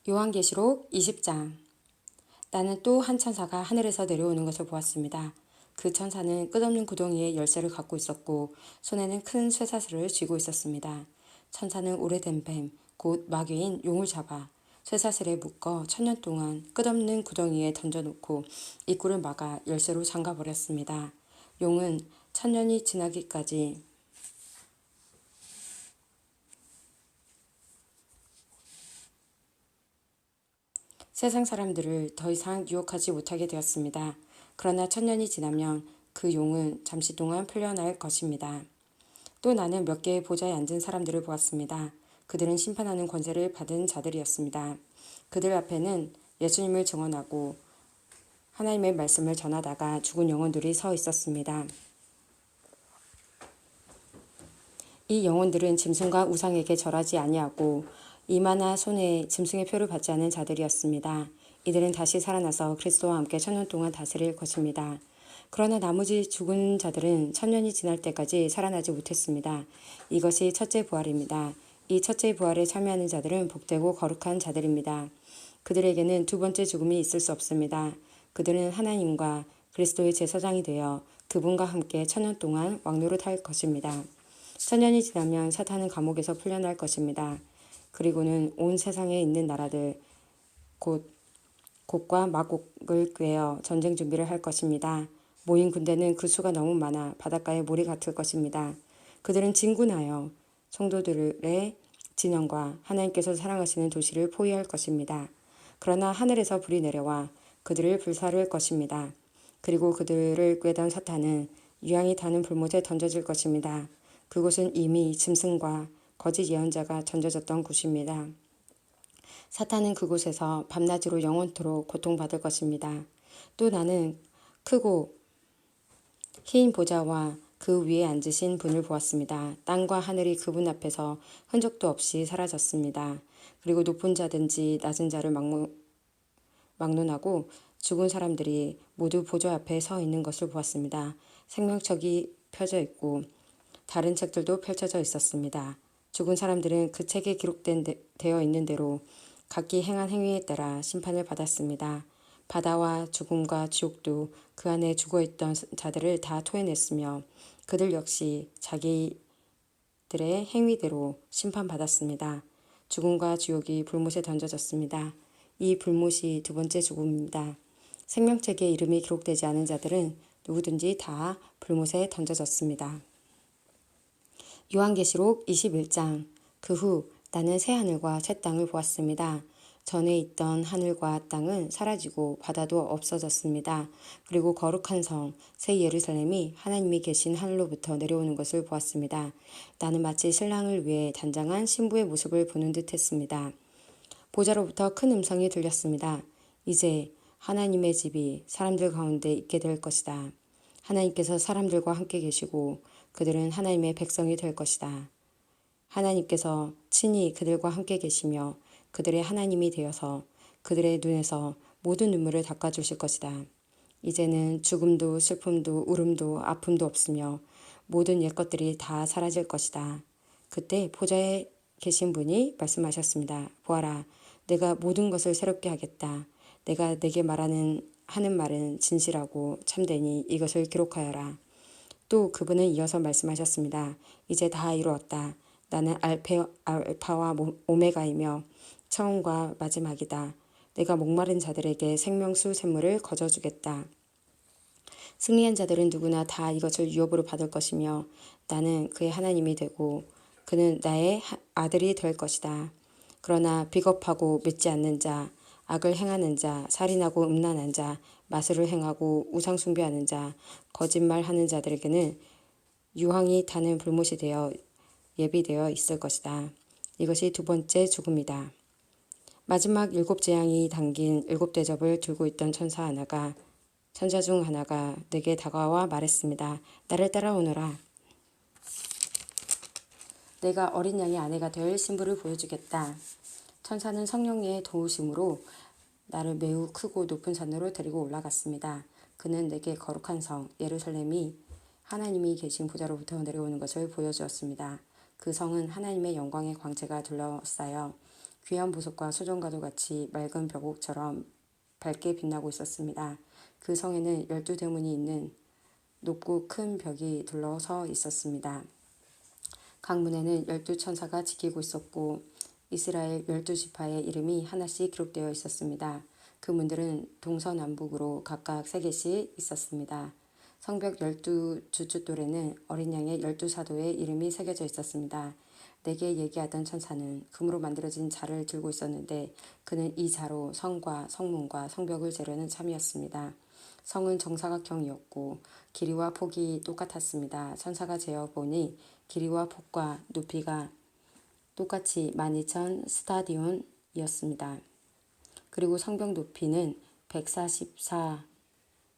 요한계시록 20장. 나는 또 한 천사가 하늘에서 내려오는 것을 보았습니다. 그 천사는 끝없는 구덩이에 열쇠를 갖고 있었고 손에는 큰 쇠사슬을 쥐고 있었습니다. 천사는 오래된 뱀, 곧 마귀인 용을 잡아 쇠사슬에 묶어 1000년 동안 끝없는 구덩이에 던져놓고 입구를 막아 열쇠로 잠가버렸습니다. 용은 1000년이 지나기까지 세상 사람들을 더 이상 유혹하지 못하게 되었습니다. 그러나 1000년이 지나면 그 용은 잠시 동안 풀려날 것입니다. 또 나는 몇 개의 보좌에 앉은 사람들을 보았습니다. 그들은 심판하는 권세를 받은 자들이었습니다. 그들 앞에는 예수님을 증언하고 하나님의 말씀을 전하다가 죽은 영혼들이 서 있었습니다. 이 영혼들은 짐승과 우상에게 절하지 아니하고 이마나 손에 짐승의 표를 받지 않은 자들이었습니다. 이들은 다시 살아나서 그리스도와 함께 1000년 동안 다스릴 것입니다. 그러나 나머지 죽은 자들은 1000년이 지날 때까지 살아나지 못했습니다. 이것이 첫째 부활입니다. 이 첫째 부활에 참여하는 자들은 복되고 거룩한 자들입니다. 그들에게는 두 번째 죽음이 있을 수 없습니다. 그들은 하나님과 그리스도의 제사장이 되어 그분과 함께 1000년 동안 왕노릇 할 것입니다. 1000년이 지나면 사탄은 감옥에서 풀려날 것입니다. 그리고는 온 세상에 있는 나라들 곡과 마곡을 꿰어 전쟁 준비를 할 것입니다. 모인 군대는 그 수가 너무 많아 바닷가의 모래 같을 것입니다. 그들은 진군하여 성도들의 진영과 하나님께서 사랑하시는 도시를 포위할 것입니다. 그러나 하늘에서 불이 내려와 그들을 불사를 것입니다. 그리고 그들을 꿰던 사탄은 유황이 타는 불못에 던져질 것입니다. 그곳은 이미 짐승과 거짓 예언자가 던져졌던 곳입니다. 사탄은 그곳에서 밤낮으로 영원토록 고통받을 것입니다. 또 나는 크고 흰 보좌와 그 위에 앉으신 분을 보았습니다. 땅과 하늘이 그분 앞에서 흔적도 없이 사라졌습니다. 그리고 높은 자든지 낮은 자를 막론하고 죽은 사람들이 모두 보좌 앞에 서 있는 것을 보았습니다. 생명책이 펴져 있고 다른 책들도 펼쳐져 있었습니다. 죽은 사람들은 그 책에 되어 있는 대로 각기 행한 행위에 따라 심판을 받았습니다. 바다와 죽음과 지옥도 그 안에 죽어있던 자들을 다 토해냈으며 그들 역시 자기들의 행위대로 심판받았습니다. 죽음과 지옥이 불못에 던져졌습니다. 이 불못이 두 번째 죽음입니다. 생명책에 이름이 기록되지 않은 자들은 누구든지 다 불못에 던져졌습니다. 요한계시록 21장. 그 후 나는 새 하늘과 새 땅을 보았습니다. 전에 있던 하늘과 땅은 사라지고 바다도 없어졌습니다. 그리고 거룩한 성, 새 예루살렘이 하나님이 계신 하늘로부터 내려오는 것을 보았습니다. 나는 마치 신랑을 위해 단장한 신부의 모습을 보는 듯 했습니다. 보좌로부터 큰 음성이 들렸습니다. 이제 하나님의 집이 사람들 가운데 있게 될 것이다. 하나님께서 사람들과 함께 계시고 그들은 하나님의 백성이 될 것이다. 하나님께서 친히 그들과 함께 계시며 그들의 하나님이 되어서 그들의 눈에서 모든 눈물을 닦아주실 것이다. 이제는 죽음도 슬픔도 울음도 아픔도 없으며 모든 옛것들이 다 사라질 것이다. 그때 보좌에 계신 분이 말씀하셨습니다. 보아라, 내가 모든 것을 새롭게 하겠다. 내가 내게 하는 말은 진실하고 참되니 이것을 기록하여라. 또 그분은 이어서 말씀하셨습니다. 이제 다 이루었다. 나는 알파와 오메가이며 처음과 마지막이다. 내가 목마른 자들에게 생명수 샘물을 거저주겠다. 승리한 자들은 누구나 다 이것을 유업으로 받을 것이며 나는 그의 하나님이 되고 그는 나의 아들이 될 것이다. 그러나 비겁하고 믿지 않는 자, 악을 행하는 자, 살인하고 음란한 자, 마술을 행하고 우상 숭배하는 자, 거짓말하는 자들에게는 유황이 타는 불못이 되어 예비되어 있을 것이다. 이것이 두 번째 죽음이다. 마지막 7재앙이 담긴 7대접을 들고 있던 천사 중 하나가 내게 다가와 말했습니다. 나를 따라오너라. 내가 어린 양의 아내가 될 신부를 보여주겠다. 천사는 성령의 도우심으로 나를 매우 크고 높은 산으로 데리고 올라갔습니다. 그는 내게 거룩한 성 예루살렘이 하나님이 계신 보좌로부터 내려오는 것을 보여주었습니다. 그 성은 하나님의 영광의 광채가 둘러싸여 귀한 보석과 수정과도 같이 맑은 벽옥처럼 밝게 빛나고 있었습니다. 그 성에는 12대문이 있는 높고 큰 벽이 둘러서 있었습니다. 각 문에는 12천사가 지키고 있었고 이스라엘 12지파의 이름이 하나씩 기록되어 있었습니다. 그 문들은 동서남북으로 각각 3개씩 있었습니다. 성벽 12주춧돌에는 어린 양의 12사도의 이름이 새겨져 있었습니다. 내게 얘기하던 천사는 금으로 만들어진 자를 들고 있었는데 그는 이 자로 성과 성문과 성벽을 재려는 참이었습니다. 성은 정사각형이었고 길이와 폭이 똑같았습니다. 천사가 재어보니 길이와 폭과 높이가 똑같이 12,000 스타디온이었습니다. 그리고 성벽 높이는 144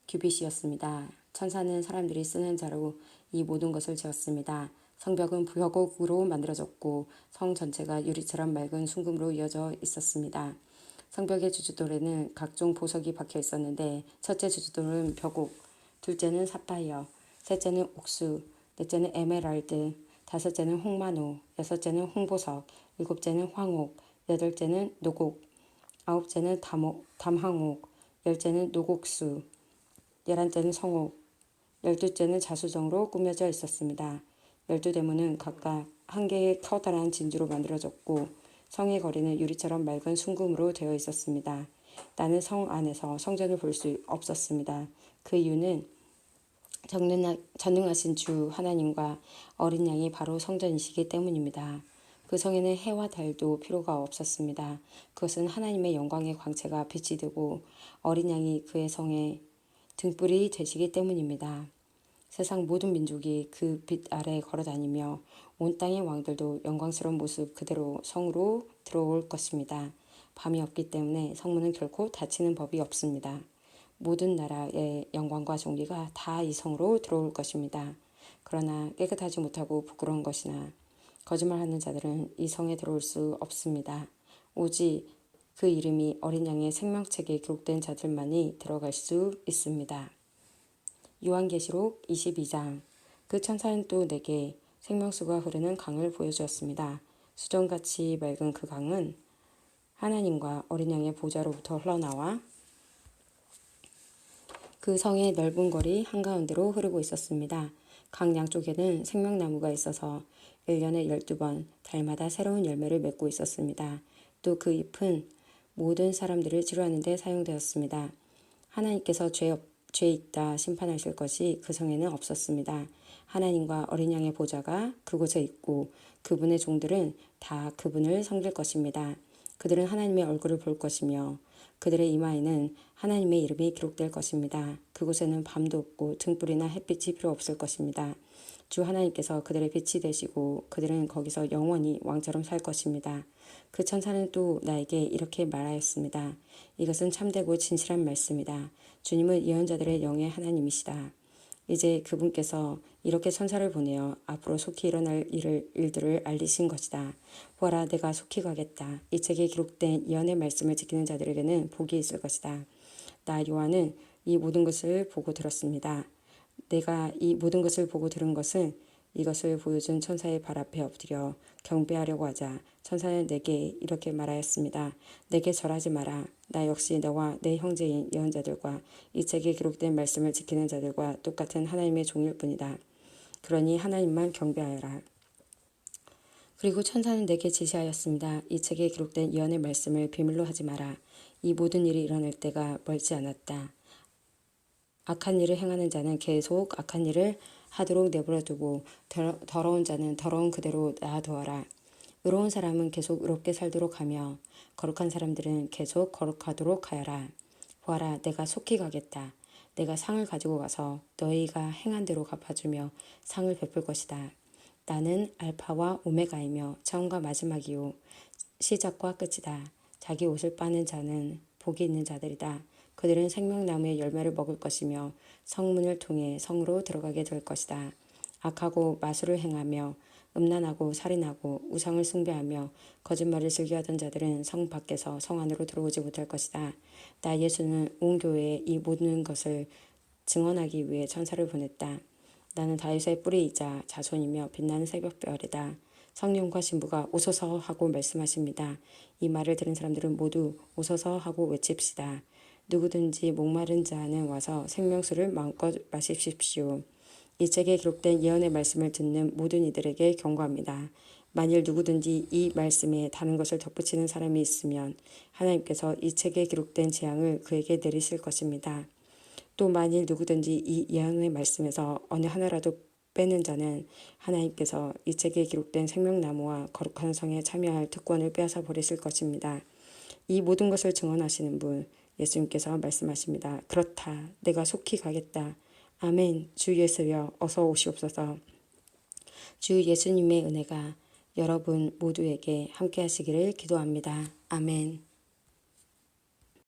규빗이었습니다. 천사는 사람들이 쓰는 자로 이 모든 것을 지었습니다. 성벽은 벽옥으로 만들어졌고 성 전체가 유리처럼 맑은 순금으로 이어져 있었습니다. 성벽의 주춧돌에는 각종 보석이 박혀 있었는데 첫째 주춧돌은 벽옥, 둘째는 사파이어, 셋째는 옥수, 넷째는 에메랄드, 다섯째는 홍마노, 여섯째는 홍보석, 일곱째는 황옥, 여덟째는 노곡, 아홉째는 담항옥, 열째는 노곡수, 11째는 성옥, 12째는 자수정으로 꾸며져 있었습니다. 12대문은 각각 한 개의 커다란 진주로 만들어졌고 성의 거리는 유리처럼 맑은 순금으로 되어 있었습니다. 나는 성 안에서 성전을 볼 수 없었습니다. 그 이유는 전능하신 주 하나님과 어린 양이 바로 성전이시기 때문입니다. 그 성에는 해와 달도 필요가 없었습니다. 그것은 하나님의 영광의 광채가 빛이 되고 어린 양이 그의 성에 등불이 되시기 때문입니다. 세상 모든 민족이 그 빛 아래 걸어다니며 온 땅의 왕들도 영광스러운 모습 그대로 성으로 들어올 것입니다. 밤이 없기 때문에 성문은 결코 닫히는 법이 없습니다. 모든 나라의 영광과 존귀가 다 이 성으로 들어올 것입니다. 그러나 깨끗하지 못하고 부끄러운 것이나 거짓말하는 자들은 이 성에 들어올 수 없습니다. 오직 그 이름이 어린 양의 생명책에 기록된 자들만이 들어갈 수 있습니다. 요한계시록 22장. 그 천사는 또 내게 생명수가 흐르는 강을 보여주었습니다. 수정같이 맑은 그 강은 하나님과 어린 양의 보좌로부터 흘러나와 그 성의 넓은 거리 한가운데로 흐르고 있었습니다. 강 양쪽에는 생명나무가 있어서 1년에 12번 달마다 새로운 열매를 맺고 있었습니다. 또 그 잎은 모든 사람들을 치료하는 데 사용되었습니다. 하나님께서 죄 있다 심판하실 것이 그 성에는 없었습니다. 하나님과 어린 양의 보좌가 그곳에 있고 그분의 종들은 다 그분을 섬길 것입니다. 그들은 하나님의 얼굴을 볼 것이며 그들의 이마에는 하나님의 이름이 기록될 것입니다. 그곳에는 밤도 없고 등불이나 햇빛이 필요 없을 것입니다. 주 하나님께서 그들의 빛이 되시고 그들은 거기서 영원히 왕처럼 살 것입니다. 그 천사는 또 나에게 이렇게 말하였습니다. 이것은 참되고 진실한 말씀이다. 주님은 예언자들의 영의 하나님이시다. 이제 그분께서 이렇게 천사를 보내어 앞으로 속히 일어날 일들을 알리신 것이다. 보아라, 내가 속히 가겠다. 이 책에 기록된 예언의 말씀을 지키는 자들에게는 복이 있을 것이다. 나 요한은 이 모든 것을 보고 들었습니다. 내가 이 모든 것을 보고 들은 것은 이것을 보여준 천사의 발 앞에 엎드려 경배하려고 하자 천사는 내게 이렇게 말하였습니다. 내게 절하지 마라. 나 역시 너와 내 형제인 예언자들과 이 책에 기록된 말씀을 지키는 자들과 똑같은 하나님의 종일 뿐이다. 그러니 하나님만 경배하여라. 그리고 천사는 내게 지시하였습니다. 이 책에 기록된 예언의 말씀을 비밀로 하지 마라. 이 모든 일이 일어날 때가 멀지 않았다. 악한 일을 행하는 자는 계속 악한 일을 하도록 내버려두고 더러운 자는 더러운 그대로 놔두어라. 의로운 사람은 계속 의롭게 살도록 하며 거룩한 사람들은 계속 거룩하도록 하여라. 보아라, 내가 속히 가겠다. 내가 상을 가지고 가서 너희가 행한 대로 갚아주며 상을 베풀 것이다. 나는 알파와 오메가이며 처음과 마지막이요 시작과 끝이다. 자기 옷을 빠는 자는 복이 있는 자들이다. 그들은 생명나무의 열매를 먹을 것이며 성문을 통해 성으로 들어가게 될 것이다. 악하고 마술을 행하며 음란하고 살인하고 우상을 숭배하며 거짓말을 즐겨하던 자들은 성 밖에서 성 안으로 들어오지 못할 것이다. 나 예수는 온 교회에 이 모든 것을 증언하기 위해 천사를 보냈다. 나는 다윗의 뿌리이자 자손이며 빛나는 새벽별이다. 성령과 신부가 오소서 하고 말씀하십니다. 이 말을 들은 사람들은 모두 오소서 하고 외칩시다. 누구든지 목마른 자는 와서 생명수를 마음껏 마십시오. 이 책에 기록된 예언의 말씀을 듣는 모든 이들에게 경고합니다. 만일 누구든지 이 말씀에 다른 것을 덧붙이는 사람이 있으면 하나님께서 이 책에 기록된 재앙을 그에게 내리실 것입니다. 또 만일 누구든지 이 예언의 말씀에서 어느 하나라도 빼는 자는 하나님께서 이 책에 기록된 생명나무와 거룩한 성에 참여할 특권을 빼앗아 버리실 것입니다. 이 모든 것을 증언하시는 분 예수님께서 말씀하십니다. 그렇다. 내가 속히 가겠다. 아멘. 주 예수여 어서 오시옵소서. 주 예수님의 은혜가 여러분 모두에게 함께 하시기를 기도합니다. 아멘.